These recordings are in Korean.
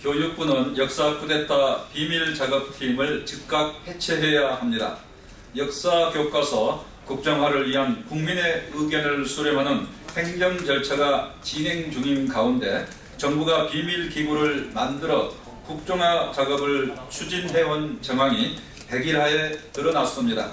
교육부는 역사 쿠데타 비밀 작업팀을 즉각 해체해야 합니다. 역사 교과서 국정화를 위한 국민의 의견을 수렴하는 행정 절차가 진행 중인 가운데 정부가 비밀 기구를 만들어 국정화 작업을 추진해온 정황이 백일하에 드러났습니다.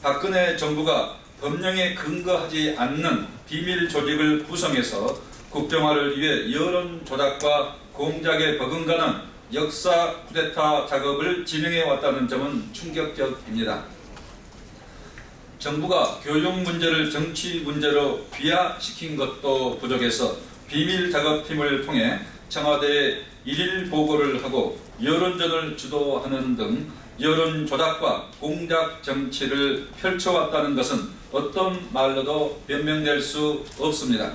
박근혜 정부가 법령에 근거하지 않는 비밀 조직을 구성해서 국정화를 위해 여론 조작과 공작에 버금가는 역사 쿠데타 작업을 진행해 왔다는 점은 충격적입니다. 정부가 교육 문제를 정치 문제로 비하시킨 것도 부족해서 비밀 작업팀을 통해 청와대에 일일 보고를 하고 여론전을 주도하는 등 여론 조작과 공작 정치를 펼쳐왔다는 것은 어떤 말로도 변명될 수 없습니다.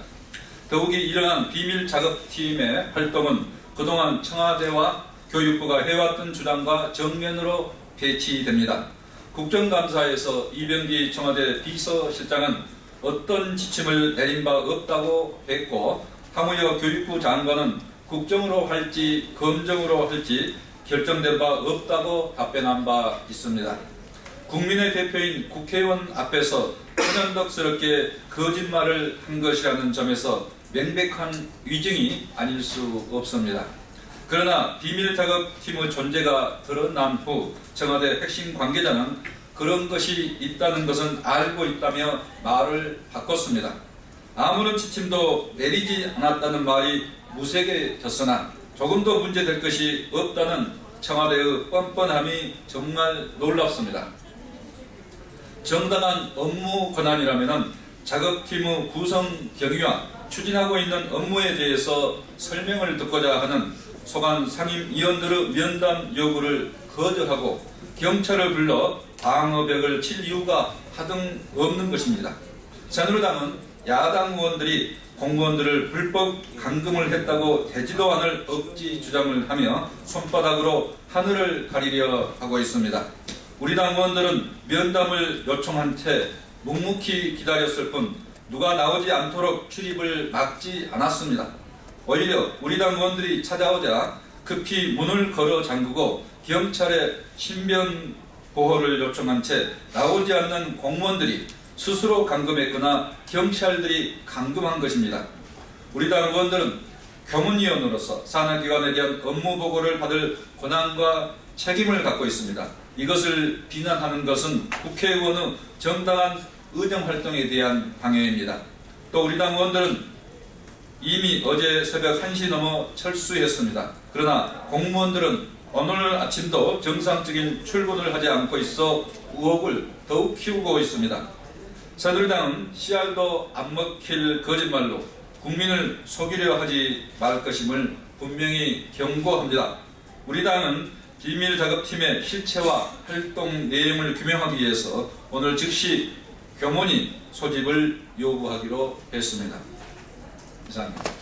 더욱이 이러한 비밀 작업팀의 활동은 그동안 청와대와 교육부가 해왔던 주장과 정면으로 배치됩니다. 국정감사에서 이병기 청와대 비서실장은 어떤 지침을 내린 바 없다고 했고, 하무여 교육부 장관은 국정으로 할지 검정으로 할지 결정된 바 없다고 답변한 바 있습니다. 국민의 대표인 국회의원 앞에서 천연덕스럽게 거짓말을 한 것이라는 점에서 명백한 위증이 아닐 수 없습니다. 그러나 비밀작업팀의 존재가 드러난 후 청와대 핵심 관계자는 그런 것이 있다는 것은 알고 있다며 말을 바꿨습니다. 아무런 지침도 내리지 않았다는 말이 무색해졌으나 조금도 문제될 것이 없다는 청와대의 뻔뻔함이 정말 놀랍습니다. 정당한 업무 권한이라면 작업팀의 구성 경위와 추진하고 있는 업무에 대해서 설명을 듣고자 하는 소관 상임위원들의 면담 요구를 거절하고 경찰을 불러 방어벽을 칠 이유가 하등 없는 것입니다. 새누리당은 야당 의원들이 공무원들을 불법 감금을 했다고 되지도 않을 억지 주장을 하며 손바닥으로 하늘을 가리려 하고 있습니다. 우리 당 의원들은 면담을 요청한 채 묵묵히 기다렸을 뿐 누가 나오지 않도록 출입을 막지 않았습니다. 오히려 우리 당 의원들이 찾아오자 급히 문을 걸어 잠그고 경찰에 신변 보호를 요청한 채 나오지 않는 공무원들이 스스로 감금했거나 경찰들이 감금한 것입니다. 우리 당 의원들은 교문위원으로서 산하기관에 대한 업무 보고를 받을 권한과 책임을 갖고 있습니다. 이것을 비난하는 것은 국회의원의 정당한 의정활동에 대한 방해입니다. 또 우리 당 의원들은 이미 어제 새벽 1시 넘어 철수했습니다. 그러나 공무원들은 오늘 아침도 정상적인 출근을 하지 않고 있어 의혹을 더욱 키우고 있습니다. 새누리당은 씨알도 안 먹힐 거짓말로 국민을 속이려 하지 말 것임을 분명히 경고합니다. 우리 당은 비밀작업팀의 실체와 활동 내용을 규명하기 위해서 오늘 즉시 교문위 소집을 요구하기로 했습니다. 이상입니다.